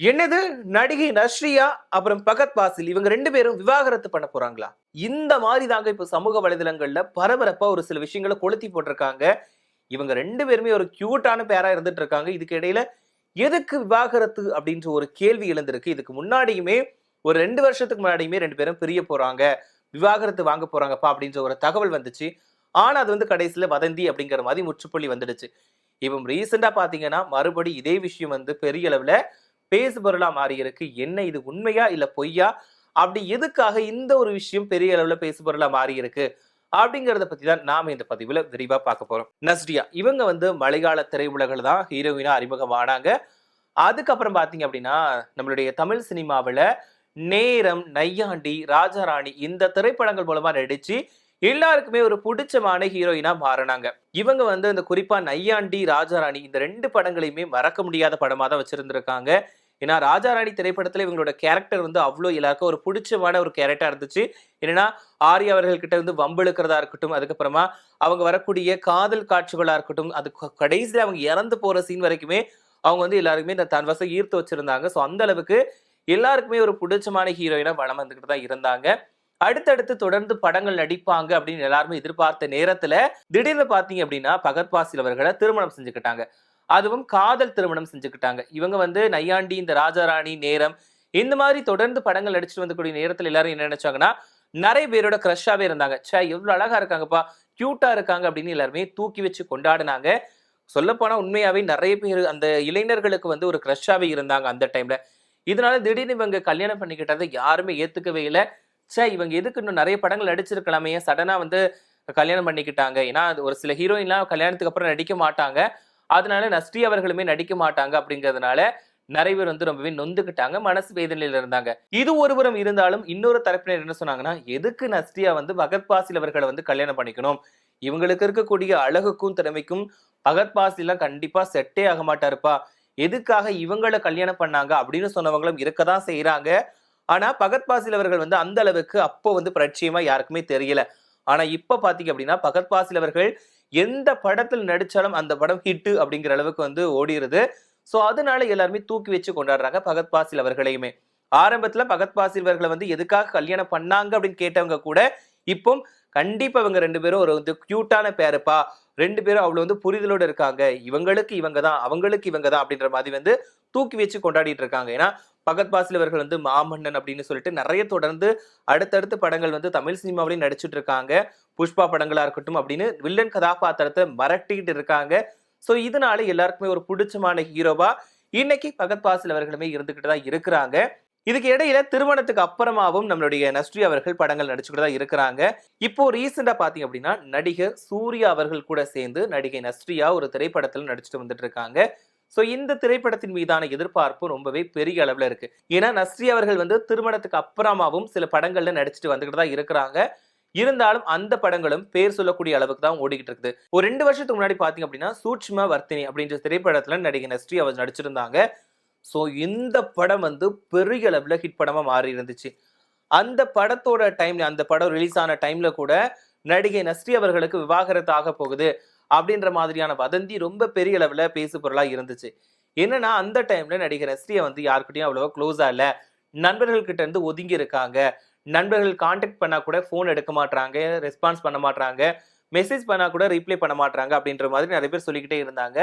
என்னது நடிகை நஸ்ரியா அப்புறம் பகத் பாசில் இவங்க 2 பேரும் விவாகரத்து பண்ண போறாங்களா? இந்த மாதிரி தாங்க இப்ப சமூக வலைதளங்கள்ல பரபரப்பா ஒரு சில விஷயங்கள கொளுத்தி போட்டிருக்காங்க. இவங்க 2 பேருமே ஒரு கியூட்டான பேரா இருந்துட்டு இருக்காங்க. இதுக்கு இடையில எதுக்கு விவாகரத்து அப்படின்ற ஒரு கேள்வி எழுந்திருக்கு. இதுக்கு முன்னாடியுமே ஒரு 2 வருஷத்துக்கு முன்னாடியுமே 2 பேரும் பிரிய போறாங்க. விவாகரத்து வாங்க போறாங்கப்பா அப்படின்ற ஒரு தகவல் வந்துச்சு. ஆனா அது வந்து கடைசியில வதந்தி அப்படிங்கிற மாதிரி முற்றுப்புள்ளி வந்துடுச்சு. இப்போ ரீசெண்டா பாத்தீங்கன்னா மறுபடி இதே விஷயம் வந்து பெரிய அளவுல பேசுபொருளா மாறி இருக்கு. என்ன இது உண்மையா இல்ல பொய்யா? அப்படி எதுக்காக இந்த ஒரு விஷயம் பெரிய அளவுல பேசுபொருளா மாறி இருக்கு? அப்படிங்கிறத பத்தி தான் நாம இந்த பதிவுல விரிவா பார்க்க போறோம். நஸ்ரியா இவங்க வந்து மலையாள திரையுலகில தான் ஹீரோயினா அறிமுகமானாங்க. அதுக்கப்புறம் பார்த்தீங்க அப்படின்னா, நம்மளுடைய தமிழ் சினிமாவுல நேரம், நையாண்டி, ராஜாராணி இந்த திரைப்படங்கள் மூலமா நடிச்சு எல்லாருக்குமே ஒரு புடிச்சமான ஹீரோயினா மாறுனாங்க. இவங்க வந்து இந்த குறிப்பா நையாண்டி, ராஜாராணி இந்த 2 படங்களையுமே மறக்க முடியாத படமா தான் வச்சிருந்திருக்காங்க. ஏன்னா ராஜாராணி திரைப்படத்துல இவங்களோட கேரக்டர் வந்து அவ்ளோ எல்லாருக்கும் ஒரு புடிச்சமான ஒரு கேரக்டரா இருந்துச்சு. என்னன்னா ஆர்யா அவர்கள் கிட்ட வந்து வம்பிழுக்கிறதா இருக்கட்டும், அதுக்கப்புறமா அவங்க வரக்கூடிய காதல் காட்சிகளா இருக்கட்டும், அது கடைசியில அவங்க இறந்து போற சீன் வரைக்குமே அவங்க வந்து எல்லாருக்குமே இந்த தன் வசம் ஈர்த்து வச்சிருந்தாங்க. ஸோ அந்த அளவுக்கு எல்லாருக்குமே ஒரு புடிச்சமான ஹீரோயினா வலம் வந்துகிட்டு தான் இருந்தாங்க. அடுத்தடுத்து தொடர்ந்து படங்கள் நடிப்பாங்க அப்படின்னு எல்லாருமே எதிர்பார்த்த நேரத்துல திடீர்னு பாத்தீங்க அப்படின்னா பகத் பாசில் அவர்களை திருமணம் செஞ்சுக்கிட்டாங்க. அதுவும் காதல் திருமணம் செஞ்சுக்கிட்டாங்க. இவங்க வந்து நையாண்டி, இந்த ராஜாராணி, நேரம் இந்த மாதிரி தொடர்ந்து படங்கள் நடிச்சுட்டு வந்தக்கூடிய நேரத்துல எல்லாரும் என்ன நினைச்சாங்கன்னா நிறைய பேரோட கிரஷாவே இருந்தாங்க. ச்சே எவ்வளவு அழகா இருக்காங்கப்பா, கியூட்டா இருக்காங்க அப்படின்னு எல்லாருமே தூக்கி வச்சு கொண்டாடினாங்க. சொல்லப்போனா உண்மையாவே நிறைய பேர் அந்த இளைஞர்களுக்கு வந்து ஒரு கிரஷாவே இருந்தாங்க அந்த டைம்ல. இதனால திடீர்னு இவங்க கல்யாணம் பண்ணிக்கிட்டதை யாருமே ஏத்துக்கவே இல்ல. ச்சே இவங்க எதுக்கு இன்னும் நிறைய படங்கள் நடிச்சிருக்கலாமே, ஏன் சடனா வந்து கல்யாணம் பண்ணிக்கிட்டாங்க. ஏன்னா ஒரு சில ஹீரோயின்லாம் கல்யாணத்துக்கு அப்புறம் நடிக்க மாட்டாங்க. அதனால நஸ்ரி அவர்களுமே நடிக்க மாட்டாங்க அப்படிங்கிறதுனால நிறைய பேர் வந்து ரொம்பவே நொந்துக்கிட்டாங்க. மனசு வேதனையில இருந்தாங்க. இது ஒருபுறம் இருந்தாலும் இன்னொரு தரப்பினர் என்ன சொன்னாங்கன்னா, எதுக்கு நஸ்ரியா வந்து பகத் பாசில் அவர்களை வந்து கல்யாணம் பண்ணிக்கணும்? இவங்களுக்கு இருக்கக்கூடிய அழகுக்கும் திறமைக்கும் பகத் பாசில்லாம் கண்டிப்பா செட்டே ஆக மாட்டாருப்பா. எதுக்காக இவங்கள கல்யாணம் பண்ணாங்க அப்படின்னு சொன்னவங்களும் இருக்கதான் செய்றாங்க. ஆனா பகத் பாசில் அவர்கள் வந்து அந்த அளவுக்கு அப்போ வந்து பரிச்சயமா யாருக்குமே தெரியல. ஆனா இப்ப பாத்தீங்க அப்படின்னா பகத் பாசில் அவர்கள் எந்த படத்தில் நடிச்சாலும் அந்த படம் ஹிட் அப்படிங்கிற அளவுக்கு வந்து ஓடிருது. சோ அதனால எல்லாருமே தூக்கி வச்சு கொண்டாடுறாங்க பகத் பாசில் அவர்களையுமே. ஆரம்பத்துல பகத் பாசில் அவர்களை வந்து எதுக்காக கல்யாணம் பண்ணாங்க அப்படின்னு கேட்டவங்க கூட இப்போ கண்டிப்பா இவங்க 2 பேரும் ஒரு வந்து கியூட்டான பேருப்பா. 2 பேரும் அவ்வளவு வந்து புரிதலோட இருக்காங்க. இவங்களுக்கு இவங்க தான், அவங்களுக்கு இவங்க தான் அப்படின்ற மாதிரி வந்து தூக்கி வச்சு கொண்டாடிட்டு இருக்காங்க. ஏன்னா பகத் பாசில் அவர்கள் வந்து மாமன்னன் அப்படின்னு சொல்லிட்டு நிறைய தொடர்ந்து அடுத்தடுத்து படங்கள் வந்து தமிழ் சினிமாவிலையும் நடிச்சிட்டு இருக்காங்க. புஷ்பா படங்களா இருக்கட்டும் அப்படின்னு வில்லன் கதாபாத்திரத்தை மிரட்டிட்டு இருக்காங்க. சோ இதனால எல்லாருக்குமே ஒரு புடிச்சமான ஹீரோவா இன்னைக்கு பகத் பாசில் அவர்களுமே இருந்துகிட்டு தான் இருக்கிறாங்க. இதுக்கு இடையில திருமணத்துக்கு அப்புறமாவும் நம்மளுடைய நஸ்ரி அவர்கள் படங்கள் நடிச்சுக்கிட்டு தான் இருக்கிறாங்க. இப்போ ரீசெண்டா பாத்தீங்க அப்படின்னா நடிகர் சூர்யா அவர்கள் கூட சேர்ந்து நடிகை நஸ்ரியா ஒரு திரைப்படத்தில் நடிச்சுட்டு வந்துட்டு இருக்காங்க. சோ இந்த திரைப்படத்தின் மீதான எதிர்பார்ப்பு ரொம்பவே பெரிய அளவுல இருக்கு. ஏன்னா நஸ்ரி அவர்கள் வந்து திருமணத்துக்கு அப்புறமாவும் சில படங்கள்ல நடிச்சுட்டு வந்துகிட்டு தான் இருக்கிறாங்க. இருந்தாலும் அந்த படங்களும் பேர் சொல்லக்கூடிய அளவுக்கு தான் ஓடிக்கிட்டு இருக்குது. ஒரு 2 வருஷத்துக்கு முன்னாடி பாத்தீங்க அப்படின்னா சூட்சும வர்த்தினி அப்படின்ற திரைப்படத்துல நடிகை நஸ்ரி அவர் நடிச்சிருந்தாங்க. சோ இந்த படம் வந்து பெரிய அளவுல ஹிட் படமா மாறி இருந்துச்சு. அந்த படத்தோட டைம்ல அந்த படம் ரிலீஸ் ஆன டைம்ல கூட நடிகை நஸ்ரி அவர்களுக்கு விவாகரத்து ஆக போகுது அப்படின்ற மாதிரியான வதந்தி ரொம்ப பெரிய அளவுல பேசு பொருளா இருந்துச்சு. என்னன்னா அந்த டைம்ல நடிகை நஸ்ரியா வந்து யாருக்கிட்டையும் அவ்வளவா க்ளோஸா இல்ல. நண்பர்கள் கிட்ட இருந்து ஒதுங்கி இருக்காங்க. நண்பர்கள் கான்டாக்ட் பண்ணா கூட ஃபோன் எடுக்க மாட்றாங்க, ரெஸ்பான்ஸ் பண்ண மாட்றாங்க. மெசேஜ் பண்ணா கூட ரிப்ளை பண்ண மாட்றாங்க அப்படின்ற மாதிரி நிறைய பேர் சொல்லிக்கிட்டே இருந்தாங்க.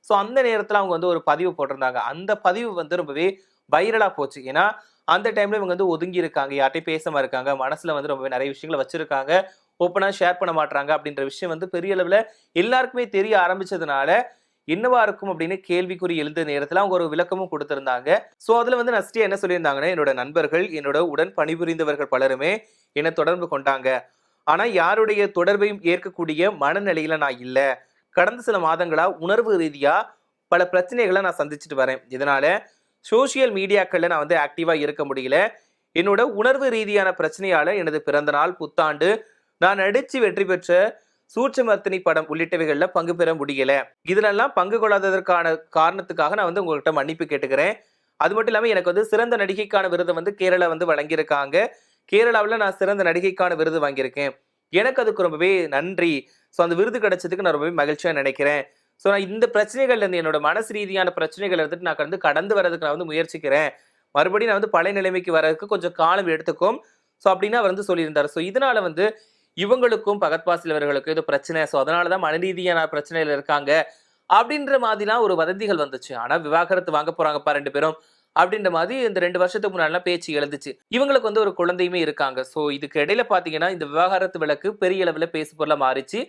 சோ அந்த நேரத்துல அவங்க வந்து ஒரு பதிவு போட்டிருந்தாங்க. அந்த பதிவு வந்து ரொம்பவே வைரலா போச்சு. ஏன்னா அந்த டைம்ல இவங்க வந்து ஒதுங்கி இருக்காங்க. யார்ட்டயும் பேசாம இருக்காங்க. மனசுல வந்து ரொம்பவே நிறைய விஷயங்கள வச்சிருக்காங்க. ஓப்பனா ஷேர் பண்ண மாட்றாங்க அப்படின்ற விஷயம் வந்து பெரிய அளவுல எல்லாருக்குமே தெரிய ஆரம்பிச்சதுனால, என்னவா இருக்கும் அப்படின்னு கேள்விக்குறி எழுந்த நேரத்துல அவங்க ஒரு விளக்கமும் குடுத்திருந்தாங்க. சோ அதுல வந்து நஸ்ரியா என்ன சொல்லியிருந்தாங்கன்னா, என்னோட நண்பர்கள், என்னோட உடன் பணிபுரிந்தவர்கள் பலருமே என்ன தொடர்பு கொண்டாங்க. ஆனா யாருடைய தொடர்பையும் ஏற்கக்கூடிய மனநிலையில நான் இல்ல. கடந்த சில மாதங்களா உணர்வு ரீதியா பல பிரச்சனைகள நான் சந்திச்சுட்டு வரேன். இதனால சோசியல் மீடியாக்கள்ல நான் வந்து ஆக்டிவா இருக்க முடியல. என்னோட உணர்வு ரீதியான பிரச்சனையால எனது பிறந்த நாள், புத்தாண்டு, நான் நடிச்சு வெற்றி பெற்ற சூட்சுமர்த்தினி படம் உள்ளிட்டவைகள்ல பங்கு பெற முடியல. இதுலெல்லாம் பங்கு கொள்ளாததற்கான காரணத்துக்காக நான் வந்து உங்ககிட்ட மன்னிப்பு கேட்டுக்கிறேன். அது மட்டும் இல்லாம எனக்கு வந்து சிறந்த நடிகைக்கான விருத வந்து கேரளா வந்து வழங்கியிருக்காங்க. கேரளாவுல நான் சிறந்த நடிகைக்கான விருது வாங்கியிருக்கேன். எனக்கு அதுக்கு ரொம்பவே நன்றி. சோ அந்த விருது கிடைச்சதுக்கு நான் ரொம்பவே மகிழ்ச்சியா நினைக்கிறேன். ஸோ நான் இந்த பிரச்சனைகள்ல இருந்து என்னோட மனசு ரீதியான பிரச்சனைகள் இருந்துட்டு நான் வந்து கடந்து வர்றதுக்கு நான் வந்து முயற்சிக்கிறேன். மறுபடியும் நான் வந்து பழைய நிலைமைக்கு வர்றதுக்கு கொஞ்சம் காலம் எடுத்துக்கும். ஸோ அப்படின்னு அவர் வந்து சொல்லியிருந்தாரு. ஸோ இதனால வந்து இவங்களுக்கும் பகத் பாசில் அவர்களுக்கும் ஏதோ பிரச்சனை. ஸோ அதனால தான் மன ரீதியான பிரச்சனையில இருக்காங்க. அப்படின்ற மாதிரிலாம் ஒரு வதந்திகள் வந்துச்சு. ஆனா விவாகரத்து வாங்க போறாங்கப்பா 2 பேரும். அப்படின்ற மாதிரி இந்த 2 வருஷத்துக்கு முன்னாடிலாம் பேச்சு எழுந்துச்சு. இவங்களுக்கு வந்து ஒரு குழந்தையுமே இருக்காங்க. ஸோ இதுக்கு இடையில பார்த்தீங்கன்னா, இந்த விவாகரத்து வழக்கு பெரிய அளவுல பேசு பொருளா மாறிச்சு.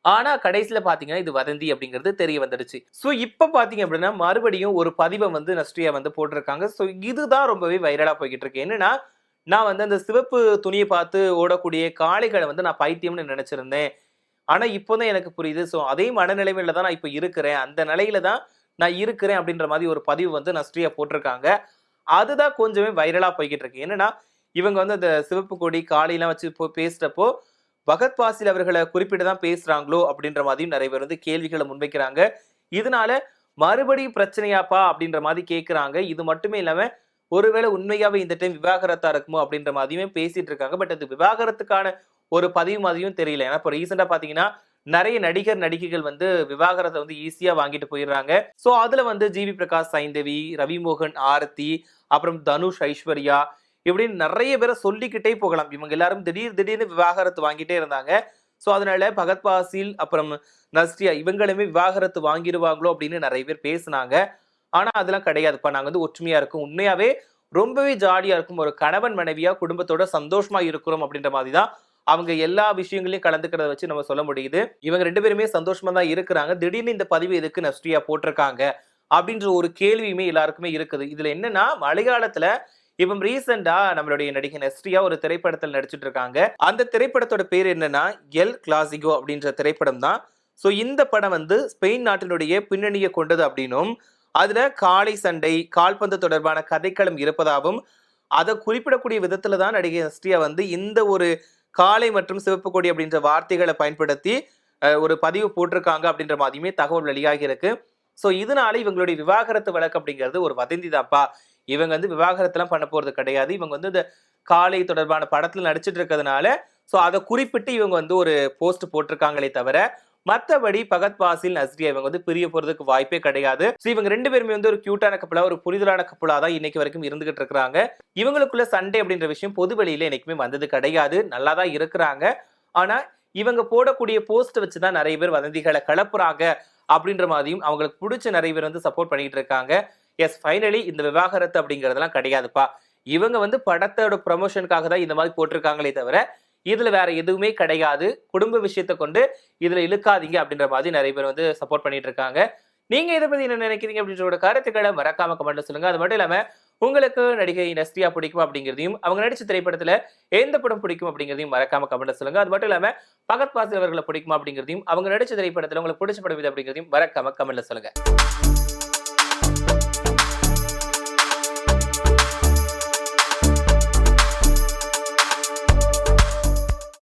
ஆனா கடைசியில பார்த்தீங்கன்னா, இது வதந்தி அப்படிங்கிறது தெரிய வந்துடுச்சு. ஸோ இப்ப பார்த்தீங்க அப்படின்னா, மறுபடியும் ஒரு பதிவ வந்து நஸ்ரியா வந்து போட்டிருக்காங்க. ஸோ இதுதான் ரொம்பவே வைரலா போய்க்கிட்டு இருக்கு. என்னன்னா, நான் வந்து அந்த சிவப்பு துணிய பார்த்து ஓடக்கூடிய காளைகள வந்து நான் பைத்தியம்னு நெனச்சிருந்தேன். ஆனா இப்போ தான் எனக்கு புரியுது. ஸோ அதே மனநிலைமையில தான் நான் இப்ப இருக்கிறேன். அந்த நிலையில தான் நான் இருக்கிறேன் அப்படின்ற மாதிரி ஒரு பதிவு வந்து நஸ்ரியா போட்டிருக்காங்க. அதுதான் கொஞ்சமே வைரலா போய்க்கிட்டு இருக்கு. என்னன்னா, இவங்க வந்து அந்த சிவப்பு கொடி, காளிலாம் வச்சு பேசுறப்போ, பகத் பாசில் அவர்கள குறிப்பிட்டு தான் பேசுறாங்களோ அப்படின்ற மாதிரியும் நெறைய பேர் வந்து கேள்விகள முன்வைக்கிறாங்க. இதனால மறுபடியும் பிரச்சனையாப்பா அப்படின்ற மாதிரி கேட்குறாங்க. இது மட்டுமே இல்லாம, ஒருவேளை உண்மையாவே இந்த டைம் விவாகரத்தா இருக்குமோ அப்படின்ற மாதிரியுமே பேசிட்டு இருக்காங்க. பட் அது விவாகரத்துக்கான ஒரு பதிவு மாதிரியும் தெரியல. ஏன்னா இப்ப ரீசென்ட்டா பார்த்தீங்கன்னா, நெறைய நடிகர், நடிகைகள் வந்து விவாகரத்த வந்து ஈஸியா வாங்கிட்டு போயிடுறாங்க. ஸோ அதுல வந்து ஜிவி பிரகாஷ் சைந்தவி, ரவிமோகன் ஆரத்தி, அப்புறம் தனுஷ், ஐஸ்வர்யா இப்படின்னு நெறைய பேர சொல்லிக்கிட்டே போகலாம். இவங்க எல்லாரும் திடீர்னு விவாகரத்து வாங்கிட்டே இருந்தாங்க. ஸோ அதனால பகத் பாசில், அப்புறம் நஸ்ரியா இவங்களுமே விவாகரத்து வாங்கிருவாங்களோ அப்படின்னு நெறைய பேர் பேசுனாங்க. ஆனா அதெல்லாம் கிடையாதுப்பா. நாங்க வந்து ஒற்றுமையா இருக்கோம். உண்மையாவே ரொம்பவே ஜாலியா இருக்கும். ஒரு கணவன் மனைவியா குடும்பத்தோட சந்தோஷமா இருக்கிறோம் அப்படின்ற மாதிரி தான் அவங்க எல்லா விஷயங்களையும் கலந்துக்கிறத வச்சு நம்ம சொல்ல முடியுது. இவங்க 2 பேருமே சந்தோஷமா தான் இருக்கிறாங்க. திடீர்னு இந்த பதிவு எதுக்கு நஸ்ரியா போட்டிருக்காங்க? அப்படின்ற ஒரு கேள்வியுமே எல்லாருக்குமே இருக்குது. இதுல என்னன்னா, மலையாளத்துல இப்ப ரீசென்ட்டா நம்மளுடைய நடிகை நஸ்ரியா ஒரு திரைப்படத்துல நடிச்சிட்டு இருக்காங்க. அந்த திரைப்படத்தோட பேர் என்னன்னா, எல் கிளாசிகோ அப்படின்ற திரைப்படம் தான். ஸோ இந்த படம் வந்து ஸ்பெயின் நாட்டினுடைய பின்னணிய கொண்டது அப்படின்னும், அதுல காளை சண்டை, கால்பந்து தொடர்பான கதைக்களம் இருப்பதாகவும், அத குறிப்பிடக்கூடிய விதத்துல தான் நடிகை நஸ்ரியா வந்து இந்த ஒரு காளை மற்றும் சிவப்பு கொடி அப்படின்ற வார்த்தைகள பயன்படுத்தி ஒரு பதிவு போட்டிருக்காங்க அப்படின்ற மாதிரியுமே தகவல் வெளியாகி இருக்கு. ஸோ இதனால இவங்களுடைய விவாகரத்து வழக்கு அப்படிங்கிறது ஒரு வதந்தி தான்ப்பா. இவங்க வந்து விவாகரத்துலாம் பண்ண போறது கிடையாது. இவங்க வந்து இந்த காளை தொடர்பான படத்துல நடிச்சிட்டு இருக்கிறதுனால, ஸோ அத குறிப்பிட்டு இவங்க வந்து ஒரு போஸ்ட் போட்டிருக்காங்களே தவிர, மத்தபடி பகத் பாசில், நஸ்ரியா இவங்க வந்து பிரிய போறதுக்கு வாய்ப்பே கிடையாது. ஸோ இவங்க 2 பேருமே வந்து ஒரு கியூட்டான கப்புலா, ஒரு புரிதலான கப்புலா தான் இன்னைக்கு வரைக்கும் இருந்துகிட்டு இருக்காங்க. இவங்களுக்குள்ள சண்டை அப்படின்ற விஷயம் பொது வெளியில என்னைக்குமே வந்தது கிடையாது. நல்லா தான் இருக்கிறாங்க. ஆனா இவங்க போடக்கூடிய போஸ்ட் வச்சு தான் நெறைய பேர் வதந்திகள கிளப்புறாங்க அப்படின்ற மாதிரியும் அவங்களுக்கு புடிச்ச நெறைய பேர் வந்து சப்போர்ட் பண்ணிட்டு இருக்காங்க. எஸ் ஃபைனலி இந்த விவாகரத்து அப்படிங்கிறதெல்லாம் கிடையாதுப்பா. இவங்க வந்து படத்தோட ப்ரமோஷனுக்காக தான் இந்த மாதிரி போட்டிருக்காங்களே தவிர, இதுல வேற எதுவுமே கிடையாது. குடும்ப விஷயத்த கொண்டு இதுல இழுக்காதீங்க அப்படின்ற மாதிரி நெறைய பேர் வந்து சப்போர்ட் பண்ணிட்டு இருக்காங்க. நீங்க இத பத்தி என்ன நினைக்கிறீங்க அப்படின்ற கருத்துக்கள மறக்காம கமெண்ட்ல சொல்லுங்க. அது மட்டும் இல்லாம உங்களுக்கு நடிகை நஸ்ரியா பிடிக்குமா அப்படிங்கிறதையும், அவங்க நடிச்ச திரைப்படத்துல எந்த படம் பிடிக்கும் அப்படிங்கிறதையும் மறக்காம கமெண்ட்ல சொல்லுங்க. அது மட்டும் இல்லாம பகத் பாசில் அவர்கள பிடிக்குமா அப்படிங்கிறதையும், அவங்க நடிச்ச திரைப்படத்துல உங்களுக்கு பிடிச்ச படம் எது அப்படிங்கிறதையும் மறக்காம கமெண்ட்ல சொல்லுங்க.